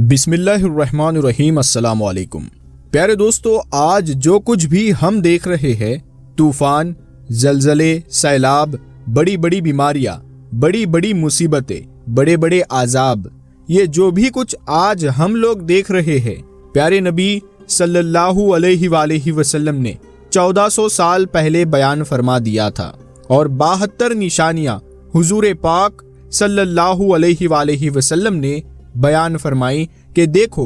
बिस्मिल्लाहिर्रहमानिर्रहीम। अस्सलाम वालेकुम। प्यारे दोस्तों, आज जो कुछ भी हम देख रहे हैं, तूफान, जलजले, सैलाब, बड़ी बड़ी बीमारियां, बड़ी बड़ी मुसीबतें, बड़े बड़े आजाब, ये जो भी कुछ आज हम लोग देख रहे हैं, प्यारे नबी सल्लल्लाहु अलैहि वसल्लम ने 1400 साल पहले बयान फरमा दिया था। और 72 निशानियां हुजूर पाक सल्लल्लाहु अलैहि वसल्लम ने बयान फरमाई कि देखो,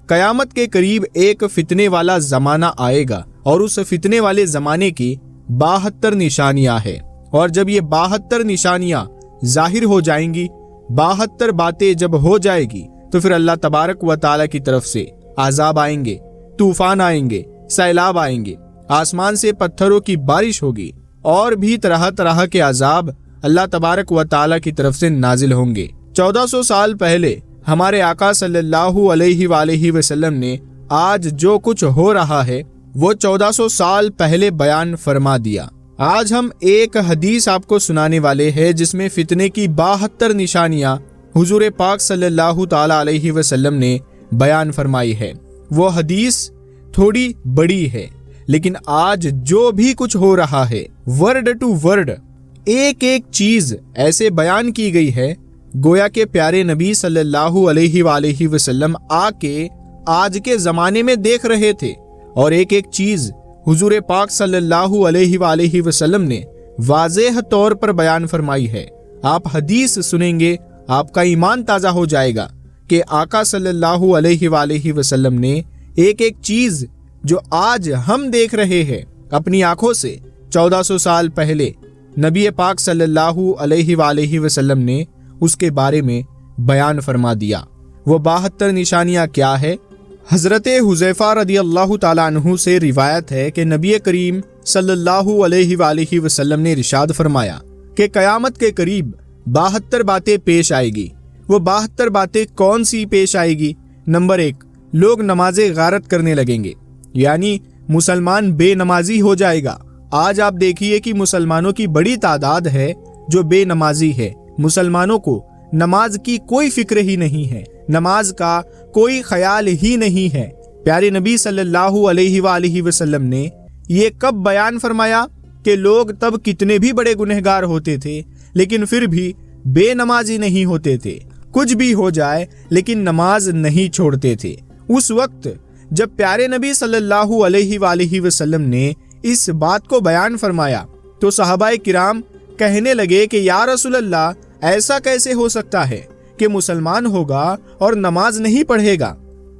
कयामत के करीब एक फितने वाला जमाना आएगा और उस फितने वाले जमाने की 72 निशानियां हैं। और जब ये 72 निशानियां जाहिर हो जाएंगी, 72 बातें जब हो जाएगी, तो फिर अल्लाह तबारक व ताला की तरफ से आजाब आएंगे, तूफान आएंगे, सैलाब आएंगे, आसमान से पत्थरों की बारिश होगी और भी तरह तरह के आजाब अल्लाह तबारक व ताला की तरफ से नाजिल होंगे। 1400 साल पहले हमारे आका सल्लल्लाहु अलैहि वसल्लम ने आज जो कुछ हो रहा है वो 1400 साल पहले बयान फरमा दिया। आज हम एक हदीस आपको सुनाने वाले हैं जिसमें फितने की 72 निशानियां हुजूर पाक सल्लल्लाहु ताला अलैहि वसल्लम ने बयान फरमाई है। वो हदीस थोड़ी बड़ी है, लेकिन आज जो भी कुछ हो रहा है, वर्ड टू वर्ड एक एक चीज ऐसे बयान की गई है गोया के प्यारे नबी सल्लल्लाहु अलैहि वसल्लम आके आज के जमाने में देख रहे थे। और एक एक चीज हुजूर पाक सल्लल्लाहु अलैहि वसल्लम ने वाज़ेह तौर पर बयान फरमाई है। आप हदीस सुनेंगे, आपका ईमान ताजा हो जाएगा कि आका सल्लल्लाहु अलैहि वसल्लम ने एक एक चीज जो आज हम देख रहे हैं अपनी आंखों से, 1400 साल पहले नबी पाक सल्लल्लाहु अलैहि वसल्लम ने उसके बारे में बयान फरमा दिया। वो 72 निशानियां क्या है? हजरत हुज़ैफा रदियल्लाहु ताला अन्हु से रिवायत है कि नबी करीम सल्लल्लाहु अलैहि वसल्लम ने इरशाद फरमाया कि कयामत के करीब 72 बातें पेश आएगी। वो 72 बातें कौन सी पेश आएगी? नंबर 1, लोग नमाज़े गारत करने लगेंगे, यानी मुसलमान बेनमाजी हो जाएगा। आज आप देखिए कि मुसलमानों की बड़ी तादाद है जो बेनमाजी है। मुसलमानों को नमाज की कोई फिक्र ही नहीं है, नमाज का कोई ख्याल ही नहीं है। प्यारे नबी सल्लल्लाहु अलैहि वसल्लम ने ये कब बयान फरमाया कि लोग तब कितने भी बड़े गुनहगार होते थे लेकिन फिर भी बेनमाजी नहीं होते थे। कुछ भी हो जाए लेकिन नमाज नहीं छोड़ते थे। उस वक्त जब प्यारे नबी सल्लल्लाहु अलैहि वसल्लम ने इस बात को बयान फरमाया तो सहाबाए किराम कहने लगे कि या रसूल अल्लाह, ऐसा कैसे हो सकता है कि मुसलमान होगा और नमाज नहीं पढ़ेगा?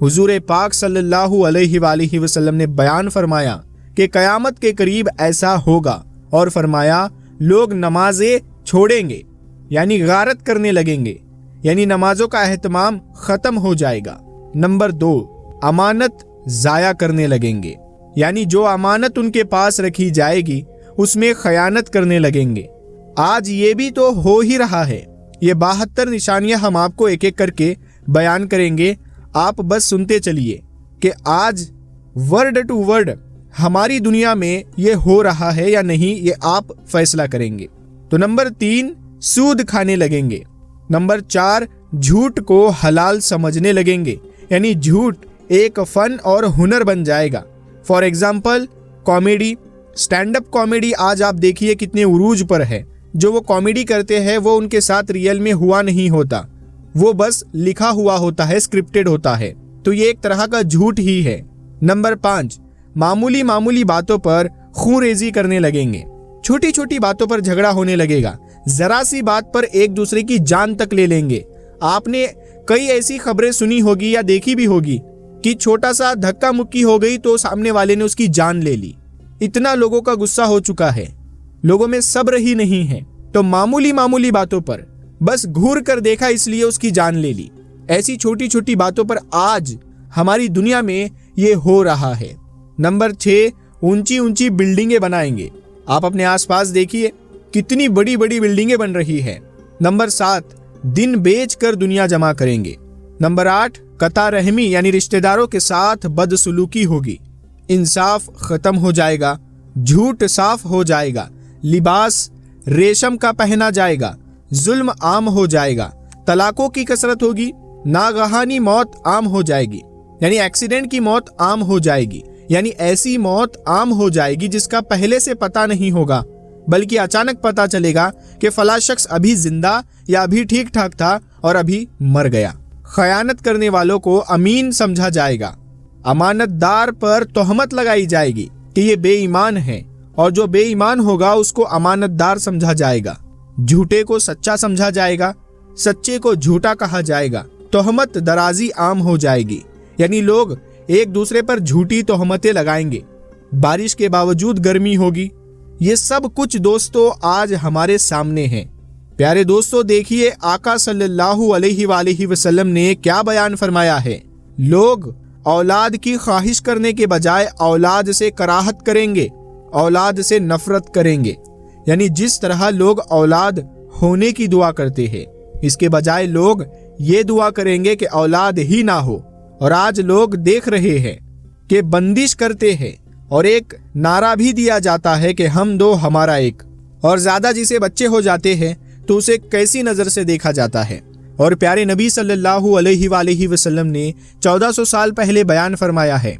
हुजूर पाक सल्लल्लाहु अलैहि वसल्लम ने बयान फरमाया कि कयामत के करीब ऐसा होगा और फरमाया लोग नमाजें छोड़ेंगे, यानी गारत करने लगेंगे, यानी नमाजों का एहतमाम खत्म हो जाएगा। नंबर 2, अमानत जाया करने लगेंगे, यानी जो अमानत उनके पास रखी जाएगी उसमें खयानत करने लगेंगे। आज ये भी तो हो ही रहा है। ये 72 निशानियां हम आपको एक एक करके बयान करेंगे, आप बस सुनते चलिए कि आज वर्ड टू वर्ड हमारी दुनिया में ये हो रहा है या नहीं, ये आप फैसला करेंगे। तो नंबर 3, सूद खाने लगेंगे। नंबर 4, झूठ को हलाल समझने लगेंगे, यानी झूठ एक फन और हुनर बन जाएगा। For example comedy, stand up comedy आज आप देखिए कितने उरूज पर है। जो वो कॉमेडी करते हैं वो उनके साथ रियल में हुआ नहीं होता, वो बस लिखा हुआ होता है, स्क्रिप्टेड होता है। तो ये एक तरह का झूठ ही है। नंबर 5, मामूली मामूली बातों पर खूंरेजी करने लगेंगे। छोटी छोटी बातों पर झगड़ा होने लगेगा, जरा सी बात पर एक दूसरे की जान तक ले लेंगे। आपने कई ऐसी खबरें सुनी होगी या देखी भी होगी कि छोटा सा धक्का मुक्की हो गई तो सामने वाले ने उसकी जान ले ली। इतना लोगों का गुस्सा हो चुका है, लोगों में सब्र ही नहीं है, तो मामूली मामूली बातों पर बस घूर कर देखा इसलिए उसकी जान ले ली। ऐसी छोटी छोटी बातों पर आज हमारी दुनिया में ये हो रहा है। नंबर 6, ऊंची ऊंची बिल्डिंगें बनाएंगे। आप अपने आसपास देखिए कितनी बड़ी बड़ी बिल्डिंगें बन रही है। नंबर 7, दिन बेच कर दुनिया जमा करेंगे। नंबर 8, कता रहमी यानी रिश्तेदारों के साथ बदसलूकी होगी। इंसाफ खत्म हो जाएगा, झूठ साफ हो जाएगा, लिबास रेशम का पहना जाएगा, जुल्म आम हो जाएगा, तलाकों की कसरत होगी, नागहानी मौत आम हो जाएगी, यानी एक्सीडेंट की मौत आम हो जाएगी, यानी ऐसी मौत आम हो जाएगी जिसका पहले से पता नहीं होगा, बल्कि अचानक पता चलेगा कि फला शख्स अभी जिंदा या अभी ठीक ठाक था और अभी मर गया। खयानत करने वालों को अमीन समझा जाएगा। अमानतदार पर तोहमत लगाई जाएगी कि ये बेईमान है, और जो बेईमान होगा उसको अमानतदार समझा जाएगा। झूठे को सच्चा समझा जाएगा, सच्चे को झूठा कहा जाएगा। तोहमत दराजी आम हो जाएगी, यानी लोग एक दूसरे पर झूठी तोहमतें लगाएंगे। बारिश के बावजूद गर्मी होगी। ये सब कुछ दोस्तों आज हमारे सामने है। प्यारे दोस्तों, देखिए आका सल्लल्लाहु अलैहि वसल्लम ने क्या बयान फरमाया है। लोग औलाद की ख्वाहिश करने के बजाय औलाद से कराहत करेंगे, औलाद से नफरत करेंगे। यानी जिस तरह लोग औलाद होने की दुआ करते हैं, इसके बजाय लोग ये दुआ करेंगे कि औलाद ही ना हो। और आज लोग देख रहे हैं कि बंदिश करते हैं और एक नारा भी दिया जाता है कि हम दो हमारा एक, और ज्यादा जिसे बच्चे हो जाते हैं तो उसे कैसी नजर से देखा जाता है। और प्यारे नबी सल्लल्लाहु अलैहि वसल्लम ने 1400 साल पहले बयान फरमाया है,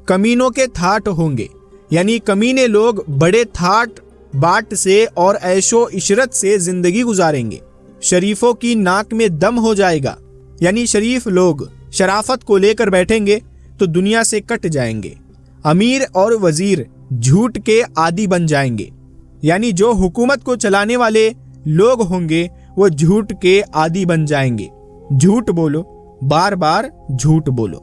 कमीनों के थाट होंगे, यानी कमीने लोग बड़े थाट बाट से और ऐशो इशरत से जिंदगी गुजारेंगे। शरीफों की नाक में दम हो जाएगा, यानी शरीफ लोग शराफत को लेकर बैठेंगे तो दुनिया से कट जाएंगे। अमीर और वजीर झूठ के आदी बन जाएंगे, यानी जो हुकूमत को चलाने वाले लोग होंगे वो झूठ के आदी बन जाएंगे। झूठ बोलो, बार बार झूठ बोलो।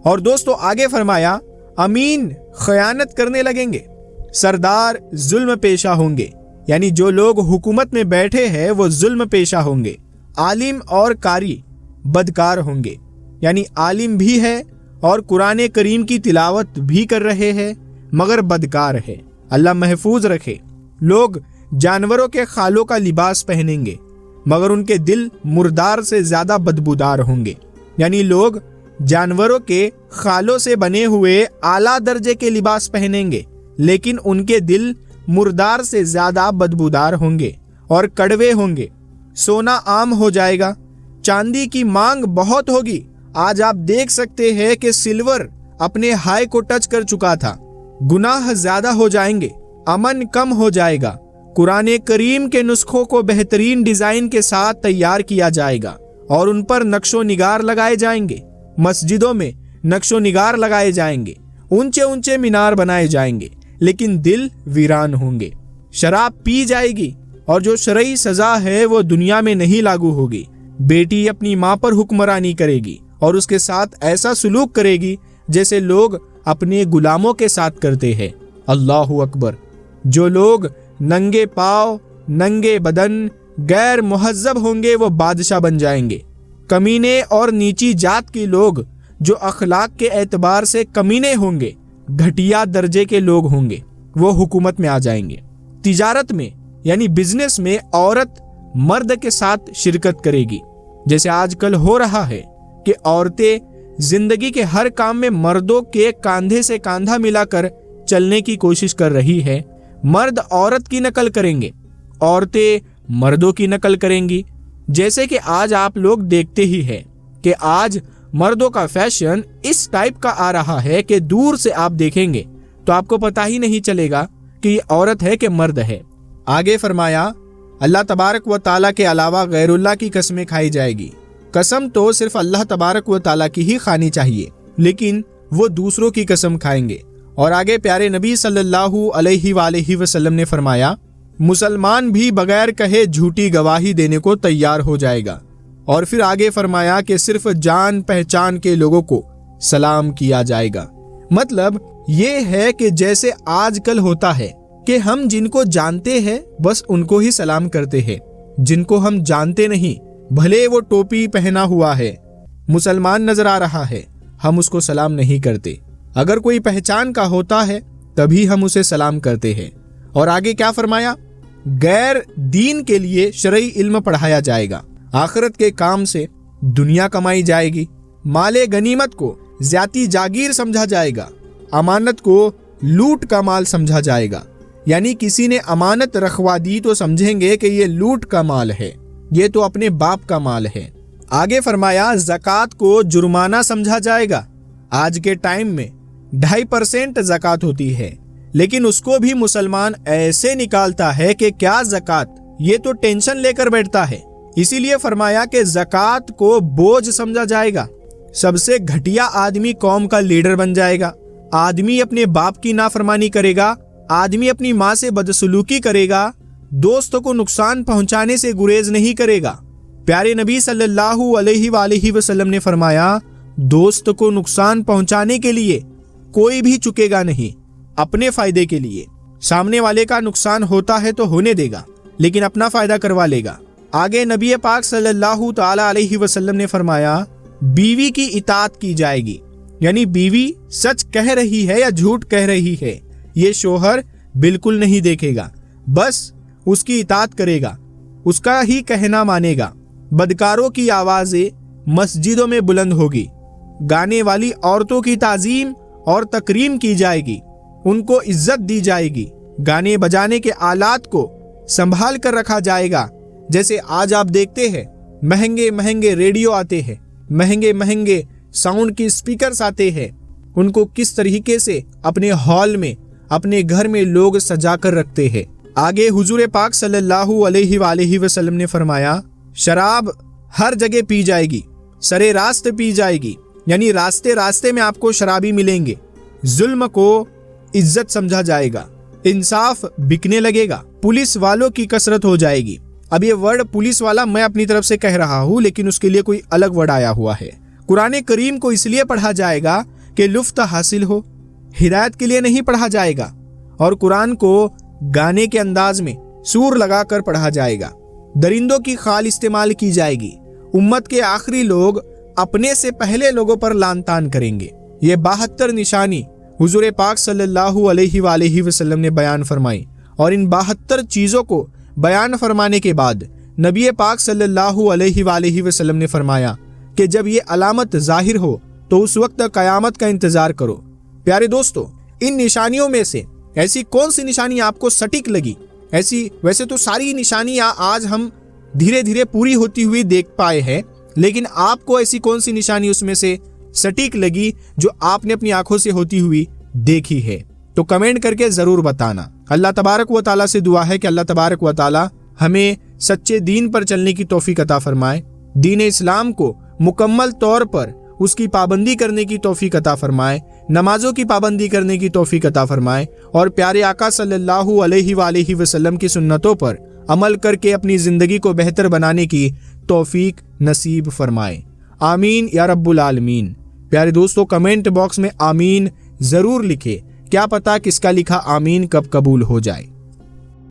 और दोस्तों आगे फरमाया, अमीन खयानत करने लगेंगे। सरदार जुल्म पेशा होंगे, यानी जो लोग हुकूमत में बैठे हैं वो जुल्म पेशा होंगे। आलिम और कारी बदकार होंगे, यानी आलिम भी है और कुरान करीम की तिलावत भी कर रहे हैं मगर बदकार है। अल्लाह महफूज रखे। लोग जानवरों के खालों का लिबास पहनेंगे मगर उनके दिल मुर्दार से ज्यादा बदबूदार होंगे, यानी लोग जानवरों के खालों से बने हुए आला दर्जे के लिबास पहनेंगे लेकिन उनके दिल मुर्दार से ज्यादा बदबूदार होंगे और कड़वे होंगे। सोना आम हो जाएगा, चांदी की मांग बहुत होगी। आज आप देख सकते हैं कि सिल्वर अपने हाई को टच कर चुका था। गुनाह ज्यादा हो जाएंगे, अमन कम हो जाएगा। कुरान करीम के नुस्खों को बेहतरीन डिजाइन के साथ तैयार किया जाएगा और उन पर नक्शो निगार लगाए जाएंगे। मस्जिदों में नक्शो निगार लगाए जाएंगे, ऊंचे ऊंचे मीनार बनाए जाएंगे, लेकिन दिल वीरान होंगे। शराब पी जाएगी और जो शरई सजा है वो दुनिया में नहीं लागू होगी। बेटी अपनी माँ पर हुक्मरानी करेगी और उसके साथ ऐसा सुलूक करेगी जैसे लोग अपने गुलामों के साथ करते हैं। अल्लाहु अकबर। जो लोग नंगे पाँव, नंगे बदन, गैर मुहज्जब होंगे वो बादशाह बन जाएंगे। कमीने और नीची जात के लोग जो अखलाक के एतबार से कमीने होंगे, घटिया दर्जे के लोग होंगे, वो हुकूमत में आ जाएंगे। तिजारत में यानी बिजनेस में औरत मर्द के साथ शिरकत करेगी, जैसे आजकल हो रहा है कि औरतें जिंदगी के हर काम में मर्दों के कांधे से कांधा मिलाकर चलने की कोशिश कर रही है। मर्द औरत की नकल करेंगे, औरतें मर्दों की नकल करेंगी। जैसे कि आज आप लोग देखते ही हैं कि आज मर्दों का फैशन इस टाइप का आ रहा है कि दूर से आप देखेंगे तो आपको पता ही नहीं चलेगा कि ये औरत है कि मर्द है। आगे फरमाया, अल्लाह तबारक व ताला के अलावा गैरुल्लाह की कसमें खाई जाएगी। कसम तो सिर्फ अल्लाह तबारक व ताला की ही खानी चाहिए, लेकिन वो दूसरों की कसम खाएंगे। और आगे प्यारे नबी सल्लल्लाहु अलैहि वसल्लम ने फरमाया, मुसलमान भी बगैर कहे झूठी गवाही देने को तैयार हो जाएगा। और फिर आगे फरमाया कि सिर्फ जान पहचान के लोगों को सलाम किया जाएगा। मतलब ये है कि जैसे आजकल होता है कि हम जिनको जानते हैं बस उनको ही सलाम करते हैं, जिनको हम जानते नहीं भले वो टोपी पहना हुआ है, मुसलमान नजर आ रहा है, हम उसको सलाम नहीं करते। अगर कोई पहचान का होता है तभी हम उसे सलाम करते हैं। और आगे क्या फरमाया, गैर दीन के लिए शरई इल्म पढ़ाया जाएगा। आखिरत के काम से दुनिया कमाई जाएगी। माले गनीमत को ज्यादा जागीर समझा जाएगा, अमानत को लूट का माल समझा जाएगा। यानी किसी ने अमानत रखवा दी तो समझेंगे कि ये लूट का माल है, ये तो अपने बाप का माल है। آگے فرمایا زکوٰۃ کو جرمانہ سمجھا جائے گا۔ آج کے ٹائم میں 2.5% زکوٰۃ ہوتی ہے، لیکن اس کو بھی مسلمان ایسے نکالتا ہے کہ کیا زکوٰۃ، یہ تو ٹینشن لے کر بیٹھتا ہے۔ اسی لیے فرمایا کہ زکوٰۃ کو بوجھ سمجھا جائے گا۔ سب سے گھٹیا آدمی قوم کا لیڈر بن جائے گا۔ آدمی اپنے باپ کی نافرمانی کرے گا، آدمی اپنی ماں سے بدسلوکی کرے گا، دوستوں کو نقصان پہنچانے سے گریز نہیں کرے گا۔ پیارے نبی صلی اللہ علیہ وآلہ وسلم نے فرمایا دوست کو نقصان پہنچانے کے لیے کوئی بھی چکے گا نہیں، اپنے فائدے کے لیے۔ سامنے والے کا نقصان ہوتا ہے تو ہونے دے گا، لیکن اپنا فائدہ کروا لے گا۔ آگے نبی پاک صلی اللہ تعالی علیہ وسلم نے فرمایا بیوی کی اطاعت کی جائے گی، یعنی بیوی سچ کہہ رہی ہے یا جھوٹ کہہ رہی ہے یہ شوہر بالکل نہیں دیکھے گا، بس اس کی اطاعت کرے گا، اس کا ہی کہنا مانے گا۔ بدکاروں کی آوازیں مسجدوں میں بلند ہوگی، گانے والی عورتوں کی تعظیم اور تکریم کی جائے گی، ان کو عزت دی جائے گی۔ گانے بجانے کے آلات کو سنبھال کر رکھا جائے گا، جیسے آج آپ دیکھتے ہیں مہنگے مہنگے ریڈیو آتے ہیں، مہنگے مہنگے ساؤنڈ کی سپیکرز آتے ہیں، ان کو کس طریقے سے اپنے ہال میں اپنے گھر میں لوگ سجا کر رکھتے ہیں۔ آگے حضور پاک صلی اللہ علیہ وآلہ وسلم نے فرمایا شراب ہر جگہ پی جائے گی، سرے راست پی جائے گی، یعنی راستے راستے میں آپ کو شرابی ملیں گے۔ ظلم کو عزت سمجھا جائے گا، انصاف بکنے لگے گا، پولیس والوں کی کثرت ہو جائے گی۔ اب یہ ورڈ پولیس والا میں اپنی طرف سے کہہ رہا ہوں، لیکن اس کے لیے کوئی الگ ورڈ آیا ہوا ہے۔ قرآن کریم کو اس لیے پڑھا جائے گا کہ لطف حاصل ہو، ہدایت کے لیے نہیں پڑھا جائے گا۔ اور قرآن کو گانے کے انداز میں سور لگا کر پڑھا جائے گا، درندوں کی خال استعمال کی جائے گی۔ امت کے آخری لوگ اپنے سے پہلے لوگوں پر لان تان کریں گے۔ یہ 72 نشانی حضور پاک صلی اللہ علیہ وآلہ وسلم نے بیان فرمائی، اور ان 72 چیزوں کو بیان فرمانے کے بعد نبی پاک صلی اللہ علیہ وآلہ وسلم نے فرمایا کہ جب یہ علامت ظاہر ہو تو اس وقت قیامت کا انتظار کرو۔ پیارے دوستو، ان نشانیوں میں سے ایسی کون سی نشانی آپ کو سٹیک لگی؟ ویسے تو ساری نشانیاں آج ہم دھیرے دھیرے پوری ہوتی ہوئی دیکھ پائے ہیں، لیکن آپ کو ایسی کون سی نشانی اس میں سے سٹیک لگی جو آپ نے اپنی آنکھوں سے ہوتی ہوئی دیکھی ہے؟ تو کمنٹ کر کے ضرور بتانا۔ اللہ تبارک و تعالیٰ سے دعا ہے کہ اللہ تبارک و تعالیٰ ہمیں سچے دین پر چلنے کی توفیق عطا فرمائے، دین اسلام کو مکمل طور پر اس کی پابندی کرنے کی توفیق عطا فرمائے، نمازوں کی پابندی کرنے کی توفیق عطا فرمائے، اور پیارے آقا صلی اللہ علیہ وآلہ وسلم کی سنتوں پر عمل کر کے اپنی زندگی کو بہتر بنانے کی توفیق نصیب فرمائے۔ آمین یا رب العالمین۔ پیارے دوستو، کمنٹ باکس میں آمین ضرور لکھے، کیا پتا کس کا لکھا آمین کب قبول ہو جائے۔